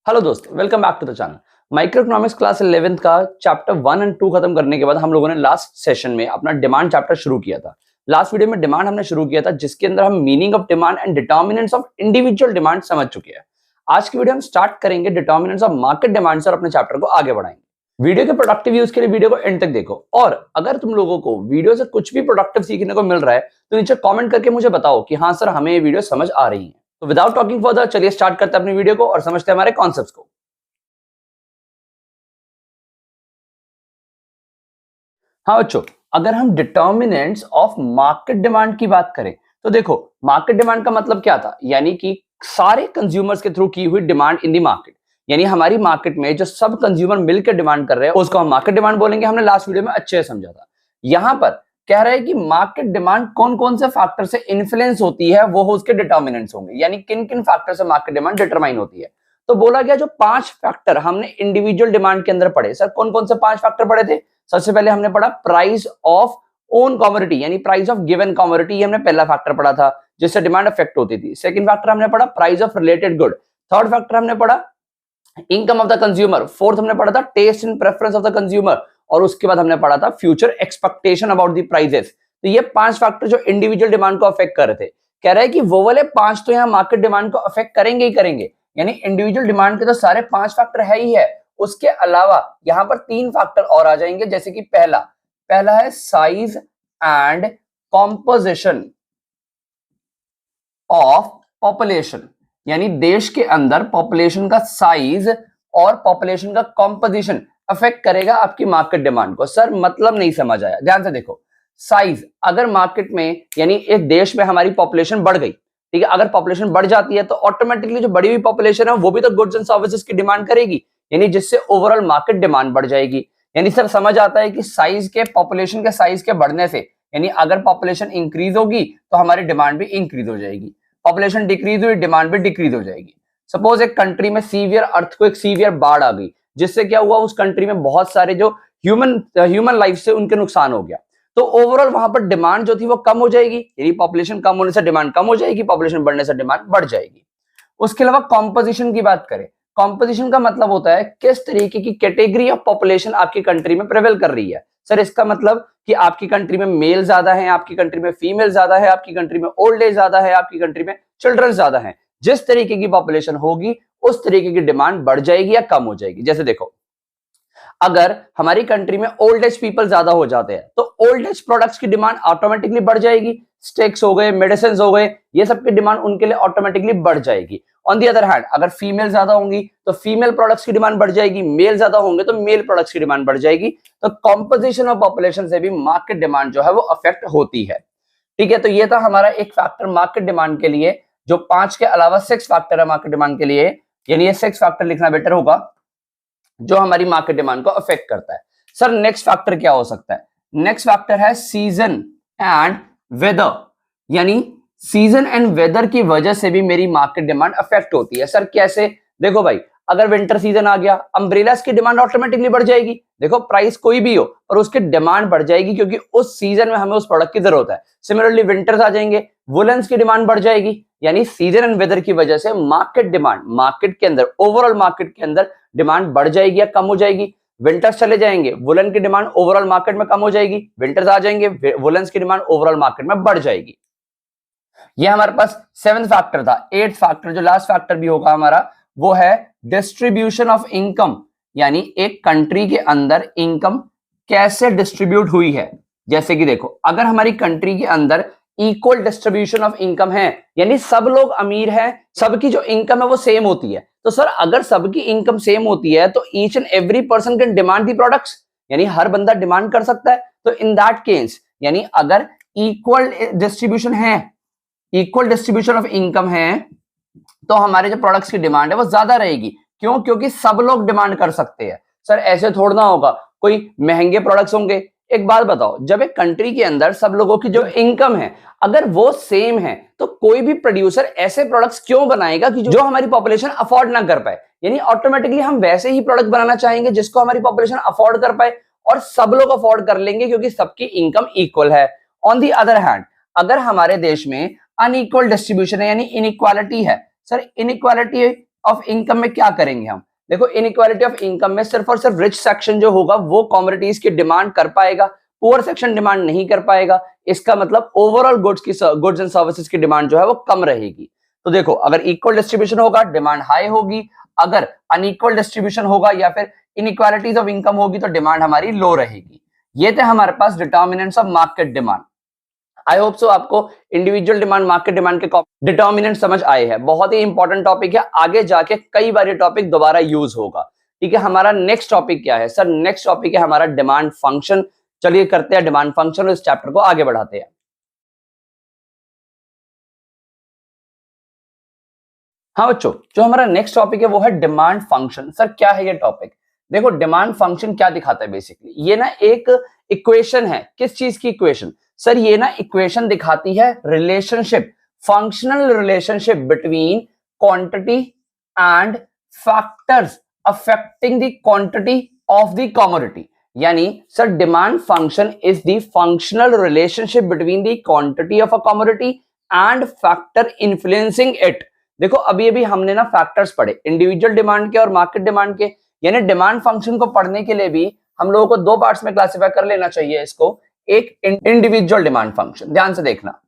Hello दोस्त, welcome back to the channel. Micro economics class 11th का chapter 1 and 2 खत्म करने के बाद हम लोगों ने लास्ट सेशन में अपना डिमांड चैप्टर शुरू किया था। लास्ट वीडियो में डिमांड हमने शुरू किया था, जिसके अंदर हम meaning of demand and determinants of individual demand समझ चुके हैं। आज की वीडियो हम स्टार्ट करेंगे डिटर्मिनेंट्स ऑफ मार्केट डिमांड और अपने चैप्टर को आगे बढ़ाएंगे। वीडियो के प्रोडक्टिव यूज के लिए वीडियो को एंड तक देखो, और अगर तुम लोगों को वीडियो से कुछ भी प्रोडक्टिव सीखने को मिल रहा है तो नीचे कॉमेंट करके मुझे बताओ कि हाँ सर, हमें ये वीडियो समझ आ रही है। तो विदाउट टॉकिंग फर्दर, चलिए स्टार्ट करते हैं अपनी वीडियो को और समझते हैं हमारे कॉन्सेप्ट्स को। हाँ बच्चों, अगर हम डिटर्मिनेंट्स ऑफ मार्केट डिमांड की बात करें तो देखो, मार्केट डिमांड का मतलब क्या था, यानी कि सारे कंज्यूमर्स के थ्रू की हुई डिमांड इन दी मार्केट। यानी हमारी मार्केट में जो सब कंज्यूमर मिलकर डिमांड कर रहे हैं उसको हम मार्केट डिमांड बोलेंगे। हमने लास्ट वीडियो में अच्छे से समझा था। यहां पर कह रहे हैं कि मार्केट डिमांड कौन कौन से फैक्टर से इन्फ्लुएंस होती है, वो उसके डिटर्मिनेंट्स होंगे, यानी किन किन फैक्टर से मार्केट डिमांड डिटरमाइन होती है। तो बोला गया जो 5 फैक्टर हमने इंडिविजुअल डिमांड के अंदर पढ़े। सर कौन कौन से 5 फैक्टर पढ़े थे? सबसे पहले हमने पढ़ा प्राइस ऑफ ओन कमोडिटी, यानी प्राइस ऑफ गिवन कमोडिटी। ये हमने पहला फैक्टर पढ़ा था जिससे डिमांड अफेक्ट होती थी। सेकंड फैक्टर हमने पढ़ा price of related good. Third factor हमने पढ़ा income of the consumer. Fourth हमने पढ़ा था taste and preference of the consumer. और उसके बाद हमने पढ़ा था future expectation about the prices. तो ये 5 फैक्टर जो इंडिविजुअल डिमांड को अफेक्ट कर रहे थे, कह रहे हैं कि वो वाले 5 तो यहाँ मार्केट डिमांड को अफेक्ट करेंगे ही करेंगे। यानी इंडिविजुअल डिमांड के तो सारे 5 फैक्टर है ही है। उसके अलावा यहां पर 3 फैक्टर और आ जाएंगे, जैसे कि पहला है size and composition of population. यानी देश के अंदर पॉपुलेशन का साइज और पॉपुलेशन का कॉम्पोजिशन अफेक्ट करेगा आपकी मार्केट डिमांड को। सर मतलब नहीं समझ आया, ध्यान से देखो। साइज, अगर मार्केट में यानी एक देश में हमारी पॉपुलेशन बढ़ गई, ठीक है, अगर पॉपुलेशन बढ़ जाती है तो ऑटोमेटिकली जो बढ़ी हुई पॉपुलेशन है वो भी तो गुड्स एंड सर्विसेज की डिमांड करेगी, यानी जिससे ओवरऑल मार्केट डिमांड बढ़ जाएगी। यानी सर समझ आता है कि साइज के पॉपुलेशन के साइज के बढ़ने से, यानी अगर पॉपुलेशन इंक्रीज होगी तो हमारी डिमांड भी इंक्रीज हो जाएगी, पॉपुलेशन डिक्रीज हुई डिमांड भी डिक्रीज हो जाएगी। सपोज एक कंट्री में सीवियर अर्थक्वेक, सीवियर बाढ़ आ गई, जिससे क्या हुआ, उस कंट्री में बहुत सारे जो ह्यूमन लाइफ से उनके नुकसान हो गया, तो ओवरऑल वहां पर डिमांड जो थी वो कम हो जाएगी। यानी पॉपुलेशन कम होने से डिमांड कम हो जाएगी, पॉपुलेशन बढ़ने से डिमांड बढ़ जाएगी। उसके अलावा कॉम्पोजिशन की बात करें, कॉम्पोजिशन का मतलब होता है किस तरीके की कैटेगरी ऑफ पॉपुलेशन आपकी कंट्री में प्रेवेल कर रही है। सर इसका मतलब कि आपकी कंट्री में मेल ज्यादा है, आपकी कंट्री में फीमेल ज्यादा है, आपकी कंट्री में ओल्ड एज ज्यादा है, आपकी कंट्री में चिल्ड्रन ज्यादा है। जिस तरीके की पॉपुलेशन होगी उस तरीके की डिमांड बढ़ जाएगी या कम हो जाएगी। जैसे देखो, अगर हमारी कंट्री में ओल्ड एज पीपल ज्यादा हो जाते हैं तो ओल्ड एज प्रोडक्ट्स की डिमांड ऑटोमेटिकली बढ़ जाएगी। स्टेक्स हो गए, मेडिसिन हो गए, ये सब की डिमांड उनके लिए ऑटोमेटिकली बढ़ जाएगी। ऑन दी अदर हैंड, अगर फीमेल ज्यादा होंगी तो फीमेल प्रोडक्ट्स की डिमांड बढ़ जाएगी, मेल ज्यादा होंगे तो मेल प्रोडक्ट्स की डिमांड बढ़ जाएगी। तो कॉम्पोजिशन ऑफ पॉपुलेशन से भी मार्केट डिमांड जो है वो अफेक्ट होती है। ठीक है, तो ये था हमारा एक फैक्टर मार्केट डिमांड के लिए, जो 5 के अलावा 6 फैक्टर है मार्केट डिमांड के लिए। यानी ये 6 फैक्टर लिखना बेटर होगा जो हमारी मार्केट डिमांड को अफेक्ट करता है। सर नेक्स्ट फैक्टर क्या हो सकता है? नेक्स्ट फैक्टर है सीजन एंड वेदर। यानी सीजन एंड वेदर की वजह से भी मेरी मार्केट डिमांड अफेक्ट होती है। सर कैसे? देखो भाई, अगर विंटर सीजन आ गया, अम्ब्रेलास की डिमांड ऑटोमेटिकली बढ़ जाएगी। देखो प्राइस कोई भी हो और उसकी डिमांड बढ़ जाएगी, क्योंकि उस सीजन में हमें उस प्रोडक्ट की जरूरत है। सिमिलरली विंटर्स आ जाएंगे, वुलन्स की डिमांड बढ़ जाएगी। यानी सीजन एंड वेदर की वजह से मार्केट डिमांड, मार्केट के अंदर ओवरऑल मार्केट के अंदर डिमांड बढ़ जाएगी या कम हो जाएगी। विंटर्स चले जाएंगे, वुलन की डिमांड ओवरऑल मार्केट में कम हो जाएगी। विंटर्स आ जाएंगे, वुलन्स की डिमांड ओवरऑल मार्केट में बढ़ जाएगी। ये हमारे पास 7th फैक्टर था। 8th फैक्टर, जो लास्ट फैक्टर भी होगा हमारा, वो है डिस्ट्रीब्यूशन ऑफ इनकम। यानी एक कंट्री के अंदर इनकम कैसे डिस्ट्रीब्यूट हुई है। जैसे कि देखो, अगर हमारी कंट्री के अंदर इक्वल डिस्ट्रीब्यूशन ऑफ इनकम है, यानी सब लोग अमीर हैं, सबकी जो इनकम है वो सेम होती है, तो सर अगर सबकी इनकम सेम होती है तो each and every person can demand the products. यानी हर बंदा डिमांड कर सकता है। तो इन दैट केस, यानी अगर इक्वल डिस्ट्रीब्यूशन है, इक्वल डिस्ट्रीब्यूशन ऑफ इनकम है, तो हमारे जो प्रोडक्ट्स की डिमांड है वो ज्यादा रहेगी। क्यों? क्योंकि सब लोग डिमांड कर सकते हैं। सर ऐसे थोड़ा ना होगा, कोई महंगे प्रोडक्ट्स होंगे। एक बात बताओ, जब एक कंट्री के अंदर सब लोगों की जो इनकम है अगर वो सेम है, तो कोई भी प्रोड्यूसर ऐसे प्रोडक्ट्स क्यों बनाएगा कि जो हमारी पॉपुलेशन अफोर्ड ना कर पाए। यानी ऑटोमेटिकली हम वैसे ही प्रोडक्ट बनाना चाहेंगे जिसको हमारी पॉपुलेशन अफोर्ड कर पाए, और सब लोग अफोर्ड कर लेंगे क्योंकि सबकी इनकम इक्वल है। ऑन दी अदर हैंड, अगर हमारे देश में अनइक्वल डिस्ट्रीब्यूशन है, यानी इनइक्वालिटी है। सर इनइक्वालिटी ऑफ इनकम में क्या करेंगे हम? देखो, इनइक्वालिटी ऑफ इनकम में सिर्फ और सिर्फ रिच सेक्शन जो होगा वो कमोडिटीज की डिमांड कर पाएगा, पुअर सेक्शन डिमांड नहीं कर पाएगा। इसका मतलब ओवरऑल गुड्स एंड सर्विसेज की डिमांड जो है वो कम रहेगी। तो देखो, अगर इक्वल डिस्ट्रीब्यूशन होगा डिमांड हाई होगी, अगर अनइक्वल डिस्ट्रीब्यूशन होगा या फिर इनइक्वालिटीज ऑफ इनकम होगी तो डिमांड हमारी लो रहेगी। ये थे हमारे पास determinants of market demand. I hope so आपको इंडिविजुअल डिमांड, मार्केट डिमांड के डिटर्मिनेंट समझ आए हैं। बहुत ही इंपॉर्टेंट टॉपिक है, आगे जाके कई बार ये टॉपिक दोबारा यूज होगा। ठीक है, हमारा नेक्स्ट टॉपिक क्या है सर? नेक्स्ट टॉपिक है हमारा डिमांड फंक्शन। चलिए करते हैं डिमांड फंक्शन और इस चैप्टर को आगे बढ़ाते हैं। हाँ बच्चों, जो हमारा नेक्स्ट टॉपिक है वो है डिमांड फंक्शन। सर क्या है ये टॉपिक? देखो, डिमांड फंक्शन क्या दिखाता है बेसिकली, ये ना एक इक्वेशन है। किस चीज की इक्वेशन? सर ये ना इक्वेशन दिखाती है relationship, functional relationship between quantity and factors affecting the quantity of the commodity. यानी sir demand function is the functional relationship between the quantity of a commodity and factor influencing it. देखो, अभी अभी हमने ना factors पढ़े individual demand के और market demand के। यानी डिमांड फंक्शन को पढ़ने के लिए भी हम लोगों को दो पार्ट्स में क्लासिफाई कर लेना चाहिए इसको। एक इंडिविजुअल डिमांड फंक्शन, ध्यान से देखना।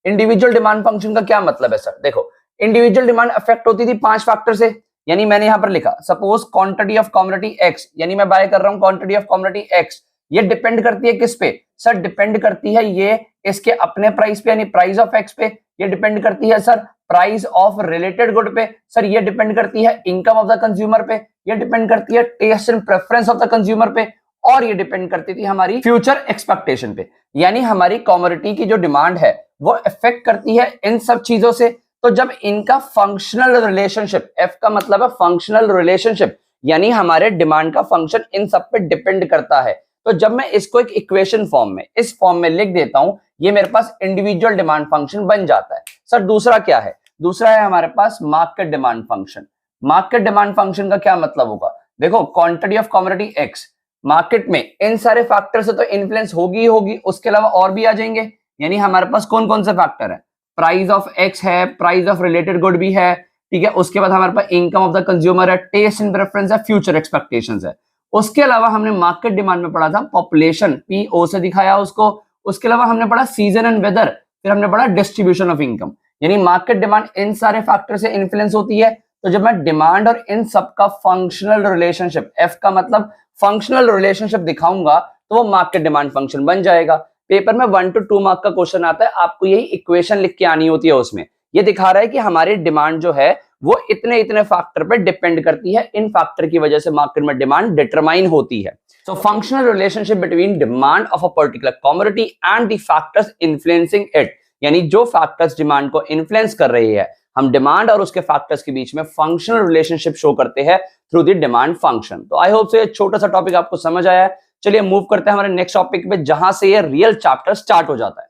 इंडिविजुअल डिमांड फंक्शन का क्या मतलब है सर? देखो, इंडिविजुअल डिमांड अफेक्ट होती थी 5 फैक्टर से। यानी मैंने यहां पर लिखा suppose quantity of commodity x, यानी मैं बाय कर रहा हूं क्वांटिटी ऑफ कमोडिटी एक्स। ये डिपेंड करती है किस पे सर? डिपेंड करती है ये इसके अपने प्राइस पे, यानी प्राइस ऑफ एक्स पे। ये डिपेंड करती है sir price of related good पे। सर ये डिपेंड करती है इनकम ऑफ द कंज्यूमर पे। ये डिपेंड करती है taste and preference of the consumer पे। और ये डिपेंड करती थी हमारी फ्यूचर एक्सपेक्टेशन पे। यानी हमारी कमोडिटी की जो डिमांड है वो इफेक्ट करती है इन सब चीजों से। तो जब इनका फंक्शनल रिलेशनशिप, एफ का मतलब है फंक्शनल रिलेशनशिप, यानी हमारे डिमांड का फंक्शन इन सब पे डिपेंड करता है। तो जब मैं इसको एक इक्वेशन फॉर्म में, इस फॉर्म में लिख देता हूं, ये मेरे पास इंडिविजुअल डिमांड फंक्शन बन जाता है। सर दूसरा क्या है? दूसरा है हमारे पास market demand function. Market demand function का क्या मतलब होगा? देखो, quantity of commodity X, market में इन सारे फैक्टर से तो इन्फ्लुएंस होगी ही होगी, उसके अलावा और भी आ जाएंगे। यानी हमारे पास कौन कौन से फैक्टर है? प्राइस ऑफ एक्स है, प्राइस ऑफ रिलेटेड गुड भी है, ठीक है। उसके बाद हमारे पास इनकम ऑफ द कंज्यूमर है, टेस्ट एंड प्रेफरेंस है, फ्यूचर एक्सपेक्टेशंस है। उसके अलावा हमने मार्केट डिमांड में पढ़ा था पॉपुलेशन, पीओ से दिखाया उसको। उसके अलावा हमने पढ़ा सीजन एंड वेदर, फिर हमने पढ़ा डिस्ट्रीब्यूशन ऑफ इनकम। यानी मार्केट डिमांड इन सारे फैक्टर से इन्फ्लुएंस होती है। तो जब मैं डिमांड और इन सब का फंक्शनल रिलेशनशिप, एफ का मतलब फंक्शनल रिलेशनशिप दिखाऊंगा तो वो मार्केट डिमांड फंक्शन बन जाएगा। पेपर में 1 to 2 मार्क का क्वेश्चन आता है, आपको यही इक्वेशन लिख के आनी होती है। उसमें ये दिखा रहा है कि हमारी डिमांड जो है वो इतने इतने फैक्टर पे डिपेंड करती है, इन फैक्टर की वजह से मार्केट में डिमांड डिटरमाइन होती है। So functional relationship between demand of a particular commodity and the factors influencing it, यानी जो फैक्टर्स डिमांड को इन्फ्लुएंस कर रही है, हम डिमांड और उसके फैक्टर्स के बीच में फंक्शनल रिलेशनशिप शो करते हैं थ्रू द डिमांड फंक्शन। तो आई होप से ये छोटा सा टॉपिक आपको समझ आया है। चलिए मूव करते हैं हमारे नेक्स्ट टॉपिक पे, जहां से ये रियल चैप्टर स्टार्ट हो जाता है।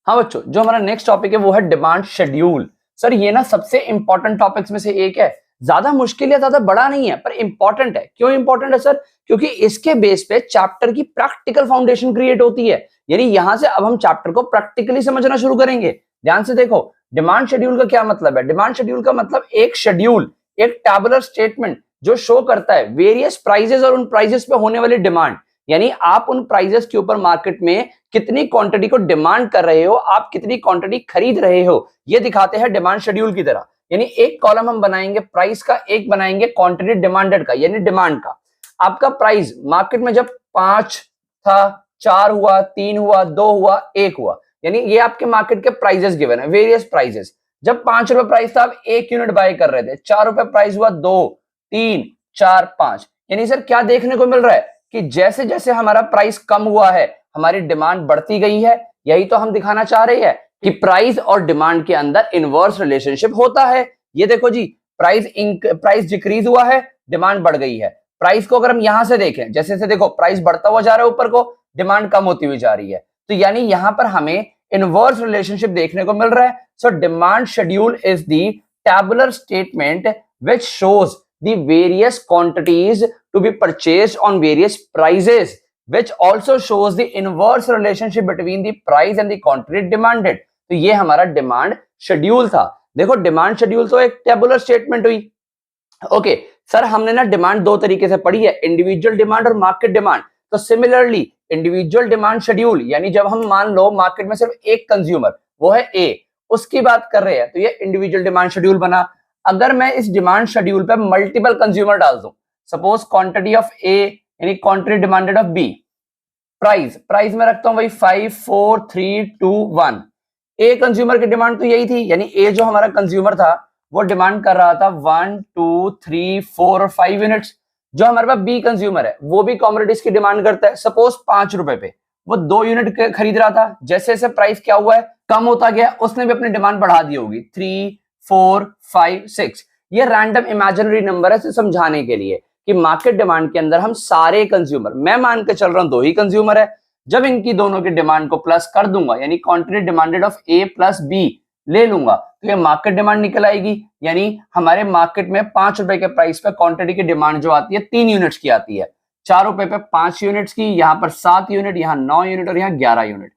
हाँ बच्चों, जो हमारा नेक्स्ट टॉपिक है वो है डिमांड शेड्यूल। सर ये ना सबसे इंपॉर्टेंट टॉपिक्स में से एक है। ज्यादा मुश्किल या ज्यादा बड़ा नहीं है, पर इंपॉर्टेंट है। क्यों इंपॉर्टेंट है सर? क्योंकि इसके बेस पे चैप्टर की प्रैक्टिकल फाउंडेशन क्रिएट होती है। यानी यहां से अब हम चैप्टर को प्रैक्टिकली समझना शुरू करेंगे। ध्यान से देखो, डिमांड शेड्यूल का क्या मतलब है? डिमांड शेड्यूल का मतलब एक शेड्यूल, एक टैबुलर स्टेटमेंट जो शो करता है वेरियस प्राइजेस और उन प्राइजेस पे होने वाली डिमांड। यानी आप उन प्राइजेस के ऊपर मार्केट में कितनी क्वांटिटी को डिमांड कर रहे हो, आप कितनी क्वांटिटी खरीद रहे हो, ये दिखाते हैं डिमांड शेड्यूल की तरह। यानी एक कॉलम हम बनाएंगे प्राइस का, एक बनाएंगे क्वांटिटी डिमांडेड का, यानी डिमांड का। आपका प्राइस मार्केट में जब 5 था, 4 हुआ, 3 हुआ, 2 हुआ, 1 हुआ, यानी ये आपके मार्केट के प्राइजेस गिवन है, वेरियस प्राइजेस। जब 5 रुपए प्राइस था, आप 1 यूनिट बाय कर रहे थे। 4 रुपए प्राइस हुआ, 2, 3, 4, 5। यानी सर क्या देखने को मिल रहा है कि जैसे जैसे हमारा प्राइस कम हुआ है, हमारी डिमांड बढ़ती गई है। यही तो हम दिखाना चाह रहे हैं कि प्राइस और डिमांड के अंदर इनवर्स रिलेशनशिप होता है। ये देखो जी, प्राइस डिक्रीज हुआ है, डिमांड बढ़ गई है। प्राइस को अगर हम यहां से देखें, जैसे से देखो प्राइस बढ़ता हुआ जा रहा है ऊपर को, डिमांड कम होती हुई जा रही है। तो यानी यहां पर हमें इनवर्स रिलेशनशिप देखने को मिल रहा है। So demand schedule is the tabular statement which shows the various quantities to be purchased on various prices, which also shows the inverse relationship between the price and the quantity demanded. तो ये हमारा demand schedule था। देखो demand schedule तो एक tabular statement हुई। Okay sir, हमने ना डिमांड दो तरीके से पढ़ी है, इंडिविजुअल डिमांड और मार्केट डिमांड। तो सिमिलरली इंडिविजुअल डिमांड शेड्यूल यानी जब हम मान लो मार्केट में सिर्फ एक कंज्यूमर वो है ए, उसकी बात कर रहे हैं, तो ये इंडिविजुअल डिमांड शेड्यूल बना। अगर मैं इस डिमांड शेड्यूल पे मल्टीपल कंज्यूमर डाल दूं, सपोज क्वांटिटी ऑफ ए यानी quantity demanded of B, price में रखता हूं वही 5 4 3 2 1। ए कंज्यूमर की डिमांड तो यही थी, यानी ए जो हमारा कंज्यूमर था वो डिमांड कर रहा था 1 2 3 4 और 5 यूनिट्स। जो हमारे पास बी कंज्यूमर है वो भी कमोडिटीज की डिमांड करता है, सपोज 5 रुपए पे वो 2 यूनिट खरीद रहा था। जैसे जैसे प्राइस क्या हुआ है कम होता गया, उसने भी अपनी डिमांड बढ़ा दी होगी 3 4 5 6। ये रैंडम इमेजिनरी नंबर है समझाने के लिए कि मार्केट डिमांड के अंदर हम सारे कंज्यूमर, मैं मान के चल रहा हूं 2 ही कंज्यूमर है, जब इनकी दोनों की डिमांड को प्लस कर दूंगा यानी quantity demanded of A plus B ले लूंगा तो ये मार्केट डिमांड निकल आएगी। यानी हमारे मार्केट में 5 रुपए के प्राइस पे क्वांटिटी की डिमांड जो आती है 3 यूनिट्स की आती है, 4 रुपए पे 5 यूनिट्स की, यहां पर 7 यूनिट, यहां 9 यूनिट और यहां 11 यूनिट।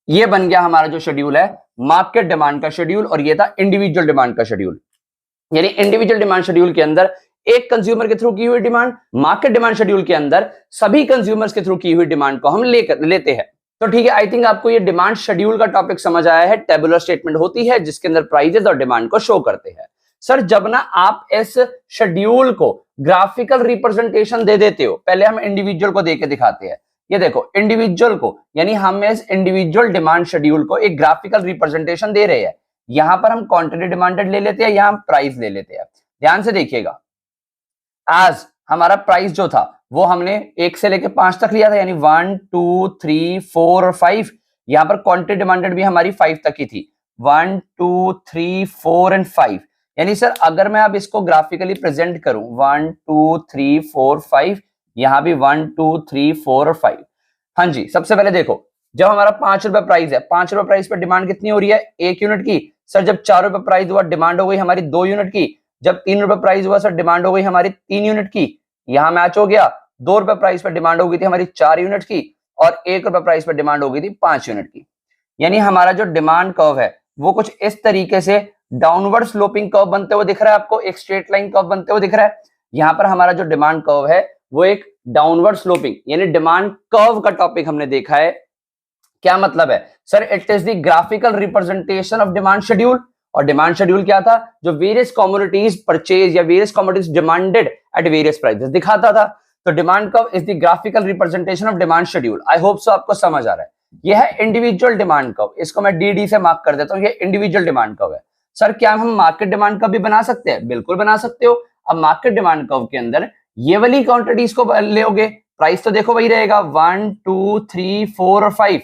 ये बन गया हमारा जो शेड्यूल है मार्केट डिमांड का शेड्यूल, और ये था इंडिविजुअल डिमांड का शेड्यूल। यानी इंडिविजुअल डिमांड शेड्यूल के अंदर एक कंज्यूमर के थ्रू की हुई डिमांड, मार्केट डिमांड शेड्यूल के अंदर सभी कंज्यूमर्स के थ्रू की हुई डिमांड को हम लेते हैं। तो ठीक है, आई थिंक आपको ये डिमांड शेड्यूल का टॉपिक समझ आया है। टेबुलर स्टेटमेंट होती है जिसके अंदर प्राइजेस और डिमांड को शो करते हैं। सर जब ना आप इस शेड्यूल को ग्राफिकल रिप्रेजेंटेशन दे देते हो, पहले हम इंडिविजुअल को देके दिखाते हैं। ये देखो इंडिविजुअल को, यानी हम इस इंडिविजुअल डिमांड शेड्यूल को एक ग्राफिकल रिप्रेजेंटेशन दे रहे हैं। यहां पर हम क्वांटिटी डिमांडेड ले लेते हैं, यहां हम प्राइस ले लेते हैं। ध्यान से देखिएगा, आज हमारा प्राइस जो था वो हमने 1 से लेके 5 तक लिया था, यानी 1 2 3 4 और 5। यहां पर क्वांटिटी डिमांडेड भी हमारी 5 तक की थी, 1 2 3 4 एंड 5। यानी सर अगर मैं अब इसको ग्राफिकली प्रेजेंट करूं 1 2 3 4 5, यहां भी 1 2 3 4 और 5। हाँ जी, सबसे पहले देखो जब हमारा 5 रुपए प्राइस है, 5 रुपए प्राइस पर डिमांड कितनी हो रही है 1 यूनिट की। सर जब 4 रुपए प्राइस हुआ डिमांड हो गई हमारी 2 यूनिट की। जब 3 रुपए प्राइस हुआ सर डिमांड हो गई हमारी 3 यूनिट की। यहां मैच हो गया। 2 रुपए प्राइस पर डिमांड हो गई थी हमारी 4 यूनिट की, और 1 रुपए प्राइस पर डिमांड हो गई थी 5 यूनिट की। यानी हमारा जो डिमांड कर्व है वो कुछ इस तरीके से डाउनवर्ड स्लोपिंग कर्व बनते हुए दिख रहा है आपको, एक स्ट्रेट लाइन कर्व बनते हुए दिख रहा है। यहां पर हमारा जो डिमांड कर्व है वो एक डाउनवर्ड स्लोपिंग यानी डिमांड कर्व का टॉपिक हमने देखा है। क्या मतलब है sir, it is the graphical representation of demand schedule. और डिमांड शेड्यूल क्या था, जो वेरियस कमोडिटीज परचेज या various commodities demanded at various prices दिखाता था। तो demand curve is the graphical representation of demand schedule. I hope so आपको समझ आ रहा है। यह है इंडिविजुअल डिमांड कर्व, इसको मैं डी से मार्क कर देता हूं, ये इंडिविजुअल डिमांड कर्व है। सर क्या हम मार्केट डिमांड कर्व भी बना सकते हैं? बिल्कुल बना सकते हो। अब मार्केट डिमांड कर्व के अंदर ये वाली क्वांटिटीज को लोगे, प्राइस तो देखो वही रहेगा 1 2 3 4 और 5।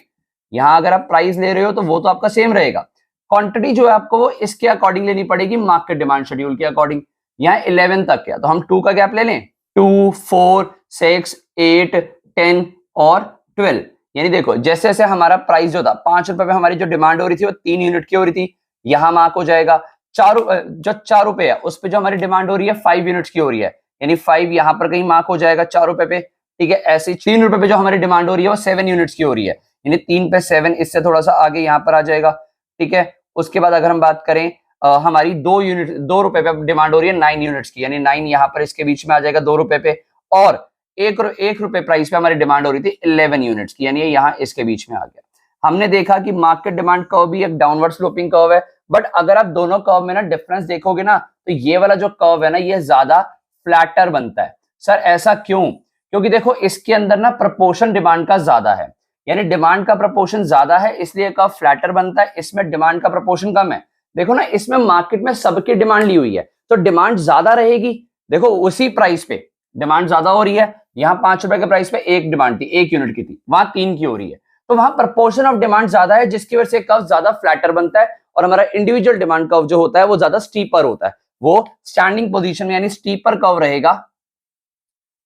यहां अगर आप प्राइस ले रहे हो तो वो तो आपका सेम रहेगा। क्वांटिटी जो है आपको वो इसके अकॉर्डिंग लेनी पड़ेगी, मार्केट डिमांड शेड्यूल के अकॉर्डिंग। यहाँ 11 तक है तो हम 2 का गैप ले लें, 2 4 6 8 10 और 12। यानी देखो जैसे जैसे हमारा प्राइस जो था 5 रुपए पे हमारी जो डिमांड हो रही थी वो 3 यूनिट की हो रही थी, यहां मार्क हो जाएगा। जो 4 रुपए है उस पर जो हमारी डिमांड हो रही है 5 यूनिट्स की हो रही है, यानी 5 यहां पर कहीं मार्क हो जाएगा 4 रुपए पे। ठीक है, ऐसे ही 3 रुपए पे जो हमारी डिमांड हो रही है वो 7 यूनिट्स की हो रही है, यानी 3 पे 7, इससे थोड़ा सा आगे यहाँ पर आ जाएगा। ठीक है, उसके बाद अगर हम बात करें हमारी 2 रुपए पे डिमांड हो रही है 9 यूनिट्स की, यानी 9 यहाँ पर इसके बीच में आ जाएगा 2 रुपए पे। और 1 रुपए प्राइस पे हमारी डिमांड हो रही थी 11 यूनिट्स की, यानी यहाँ इसके बीच में आ गया। हमने देखा कि मार्केट डिमांड कर्व भी एक डाउनवर्ड स्लोपिंग कर्व है, बट अगर आप दोनों कर्व में ना डिफरेंस देखोगे ना तो ये वाला जो कर्व है ना ये ज्यादा फ्लैटर बनता है। सर ऐसा क्यों? क्योंकि देखो इसके अंदर ना प्रपोर्शन डिमांड का ज्यादा है, यानी डिमांड का प्रपोर्शन ज्यादा है इसलिए कर्व फ्लैटर बनता है। इसमें डिमांड का प्रपोर्शन कम है। देखो ना इसमें मार्केट में सबकी डिमांड ली हुई है तो डिमांड ज्यादा रहेगी। देखो उसी प्राइस पे डिमांड ज्यादा हो रही है, यहाँ 5 रुपए के प्राइस पे एक डिमांड थी 1 यूनिट की थी, वहां 3 की हो रही है, तो वहां प्रपोर्शन ऑफ डिमांड ज्यादा है जिसकी वजह से कर्व ज्यादा फ्लैटर बनता है। और हमारा इंडिविजुअल डिमांड कर्व जो होता है वो ज्यादा स्टीपर होता है, वो स्टैंडिंग पोजीशन में यानी स्टीपर कर्व रहेगा,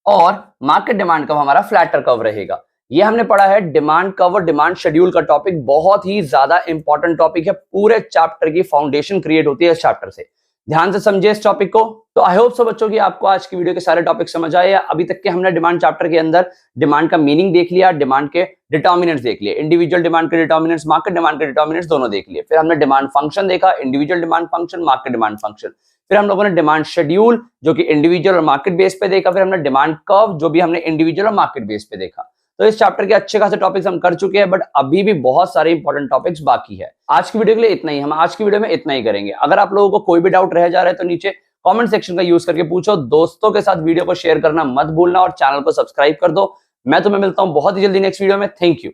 और मार्केट डिमांड कर्व हमारा फ्लैटर कर्व रहेगा। ये हमने पढ़ा है डिमांड कर्व और डिमांड शेड्यूल का टॉपिक, बहुत ही ज्यादा इंपॉर्टेंट टॉपिक है। पूरे चैप्टर की फाउंडेशन क्रिएट होती है इस चैप्टर से। ध्यान से समझिए इस टॉपिक को। तो आई होप सो बच्चों की आपको आज की वीडियो के सारे टॉपिक समझ आए। अभी तक के हमने डिमांड चैप्टर के अंदर डिमांड का मीनिंग देख लिया, डिमांड के डिटर्मिनेंट्स देख लिए, इंडिविजुअल डिमांड के डिटर्मिनेंट्स, मार्केट डिमांड के डिटर्मिनेंट्स दोनों देख लिए। फिर हमने डिमांड फंक्शन देखा, individual demand function, market demand function. फिर हम लोगों ने डिमांड शेड्यूल जो कि इंडिविजुअल और मार्केट बेस पे देखा। फिर हमने डिमांड कर्व जो भी हमने इंडिविजुअल और मार्केट बेस पे देखा। तो इस चैप्टर के अच्छे खासे टॉपिक्स हम कर चुके हैं, बट अभी भी बहुत सारे इंपॉर्टेंट टॉपिक्स बाकी है। आज की वीडियो के लिए इतना ही, हम आज की वीडियो में इतना ही करेंगे। अगर आप लोगों को कोई भी डाउट रह जा रहा है तो नीचे कमेंट सेक्शन का यूज करके पूछो। दोस्तों के साथ वीडियो को शेयर करना मत भूलना और चैनल को सब्सक्राइब कर दो। मैं तुम्हें मिलता हूं बहुत ही जल्दी नेक्स्ट वीडियो में। Thank you.